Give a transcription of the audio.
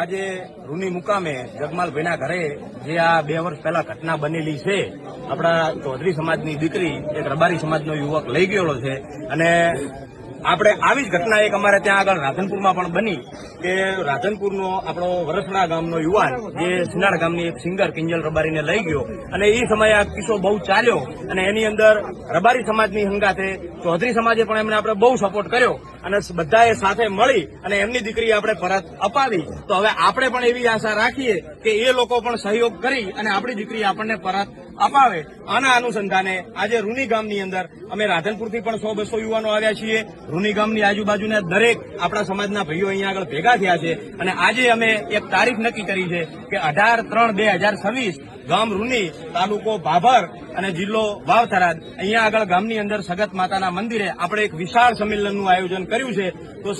આજે રૂની મુકામે જગમાલભાઈના ઘરે જે આ 2 વર્ષ પહેલા ઘટના બનેલી છે, આપણા ચૌધરી સમાજની દીકરી એક રબારી સમાજનો યુવક લઈ ગયેલો છે અને આપણે આવી જ ઘટના એક અમારે ત્યાં આગળ રાધનપુરમાં પણ બની કે રાધનપુરનો આપણો વરસણા ગામનો યુવાન જે સિનાળ ગામની એક સિંગર કિંજલ રબારીને લઈ ગયો અને એ સમયે આ કિસ્સો બહુ ચાલ્યો અને એની અંદર રબારી સમાજની હંગાથે ચૌધરી સમાજે પણ એમને આપણે બહુ સપોર્ટ કર્યો અને બધાએ સાથે મળી અને એમની દીકરી આપણે પરત અપાવી. તો હવે આપણે પણ એવી આશા રાખીએ કે એ લોકો પણ સહયોગ કરી અને આપણી દીકરી આપણને પરત અપાવે. આના અનુસંધાને આજે રૂની ગામની અંદર અમે રાધનપુરથી પણ 100-200 યુવાનો આવ્યા છીએ. રૂની ગામની આજુબાજુના દરેક આપણા સમાજના ભાઈઓ અહીંયા આગળ ભેગા થયા છે અને આજે અમે એક તારીખ નક્કી કરી છે કે 18/3/2026 ગામ રૂની, તાલુકો ભાભર અને જિલ્લો વાવ-થરાદ અહીંયા આગળ ગામની અંદર સગત માતાના મંદિરે આપણે એક વિશાળ સંમેલનનું આયોજન કર્યું છે. તો